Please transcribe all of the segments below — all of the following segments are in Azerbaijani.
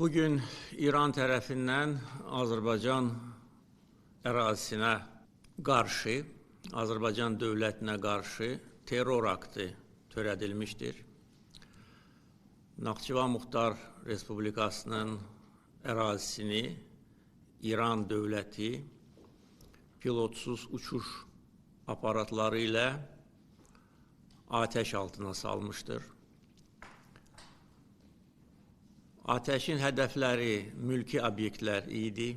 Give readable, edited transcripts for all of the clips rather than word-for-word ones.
Bugün İran tərəfindən Azərbaycan ərazisinə qarşı, Azərbaycan dövlətinə qarşı terror aktı törədilmişdir. Naxçıvan Muxtar Respublikasının ərazisini İran dövləti pilotsuz uçuş aparatları ilə atəş altına salmışdır. Atəşin hədəfləri mülki obyektlər idi.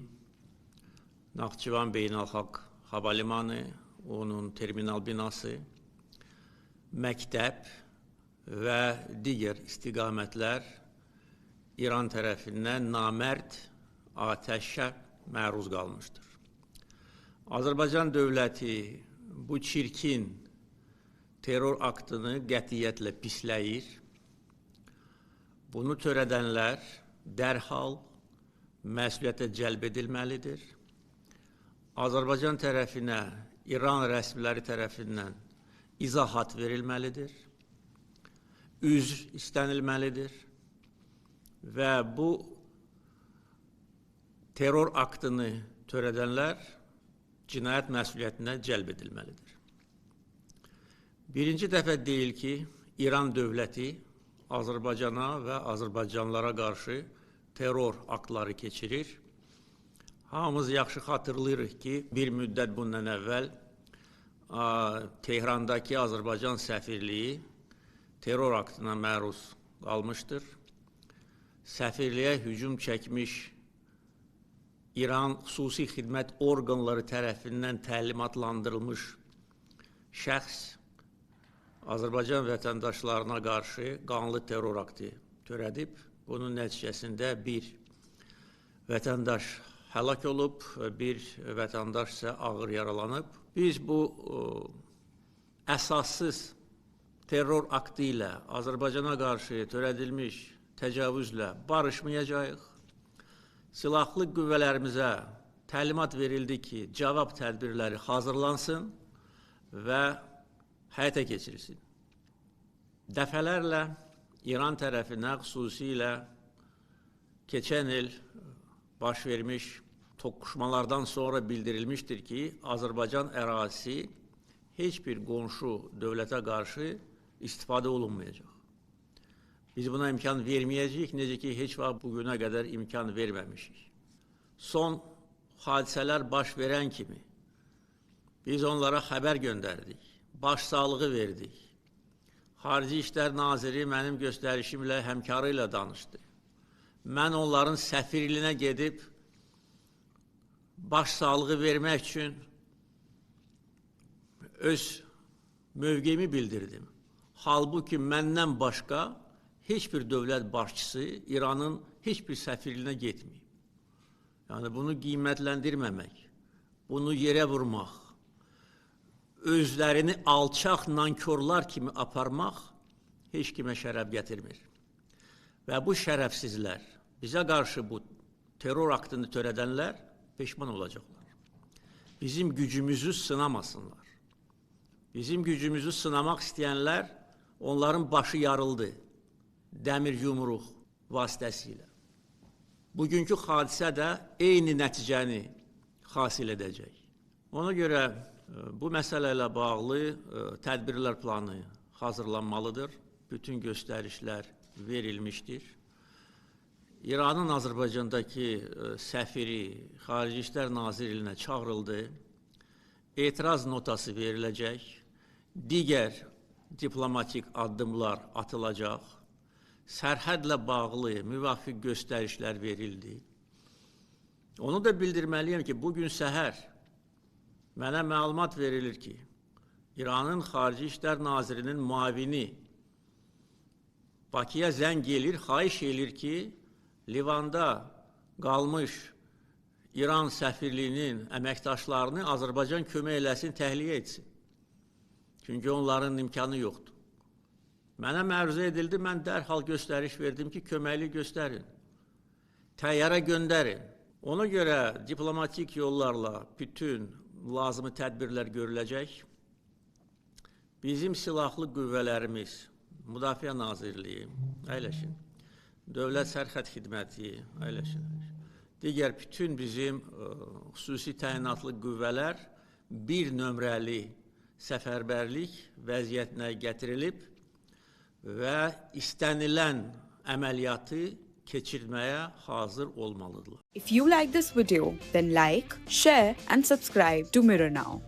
Naxçıvan Beynəlxalq Hava Limanı, onun terminal binası, məktəb və digər istiqamətlər İran tərəfindən namərd atəşə məruz qalmışdır. Azərbaycan dövləti bu çirkin terror aktını qətiyyətlə pisləyir. Bunu törədənlər dərhal məsuliyyətə cəlb edilməlidir. Azərbaycan tərəfinə İran rəsmiləri tərəfindən izahat verilməlidir. Üzr istənilməlidir və bu terror aktını törədənlər cinayət məsuliyyətinə cəlb edilməlidir. Birinci dəfə deyil ki, İran dövləti Azərbaycana və Azərbaycanlılara qarşı terror aktları keçirir. Hamımız yaxşı xatırlayırıq ki, bir müddət bundan əvvəl Tehrandakı Azərbaycan səfirliyi terror aktına məruz qalmışdır. Səfirliyə hücum çəkmiş İran xüsusi xidmət orqanları tərəfindən təlimatlandırılmış şəxs Azərbaycan vətəndaşlarına qarşı qanlı terror aktı törədib. Bunun nəticəsində bir vətəndaş həlak olub, bir vətəndaş isə ağır yaralanıb. Biz bu əsassız terror aktı ilə Azərbaycana qarşı törədilmiş təcavüzlə barışmayacağıq. Silahlı qüvvələrimizə təlimat verildi ki, cavab tədbirləri hazırlansın və həyata keçirilsin. Dəfələrlə İran tərəfinə xüsusilə keçən il baş vermiş toqquşmalardan sonra bildirilmişdir ki, Azərbaycan ərazisi heç bir qonşu dövlətə qarşı istifadə olunmayacaq. Biz buna imkan verməyəcəyik, necə ki, heç vaxt bugünə qədər imkan verməmişik. Son hadisələr baş verən kimi biz onlara xəbər göndərdik, başsağlığı verdik. Xarici İşlər Naziri mənim göstərişimlə, həmkarı ilə danışdı. Mən onların səfirliyinə gedib başsağlığı vermək üçün öz mövqeyimi bildirdim. Halbuki məndən başqa heç bir dövlət başçısı İranın heç bir səfirliyinə getməyib. Yəni bunu qiymətləndirməmək, bunu yerə vurmaq, özlərini alçaq nankorlar kimi aparmaq heç kimə şərəf gətirmir. Və bu şərəfsizlər, bizə qarşı bu terror aktını törədənlər peşman olacaqlar. Bizim gücümüzü sınamasınlar. Bizim gücümüzü sınamaq istəyənlər, onların başı yarıldı dəmir yumruq vasitəsilə. Bugünkü hadisə də eyni nəticəni hasil edəcək. Ona görə bu məsələ ilə bağlı tədbirlər planı hazırlanmalıdır. Bütün göstərişlər verilmişdir. İranın Azərbaycandakı səfiri Xarici İşlər Nazirliyinə çağırıldı. Etiraz notası veriləcək. Digər diplomatik addımlar atılacaq. Sərhədlə bağlı müvafiq göstərişlər verildi. Onu da bildirməliyəm ki, bugün səhər mənə məlumat verilir ki, İranın Xarici İşlər Nazirinin müavini Bakıya zəng edir, xahiş edir ki, Livanda qalmış İran səfirliyinin əməkdaşlarını Azərbaycan kömək eləsin, təxliyə etsin. Çünki onların imkanı yoxdur. Mənə məruzə edildi, mən dərhal göstəriş verdim ki, köməkli göstərin, təyyarə göndərin. Ona görə diplomatik yollarla bütün lazımi tədbirlər görüləcək. Bizim silahlı qüvvələrimiz, Müdafiə Nazirliyi, əyləşin, Dövlət Sərhəd Xidməti, digər bütün bizim xüsusi təyinatlı qüvvələr bir nömrəli səfərbərlik vəziyyətinə gətirilib və istənilən əməliyyatı keçirməyə hazır olmalıdırlar. If you like this video, then like, share and subscribe to Mirror Now.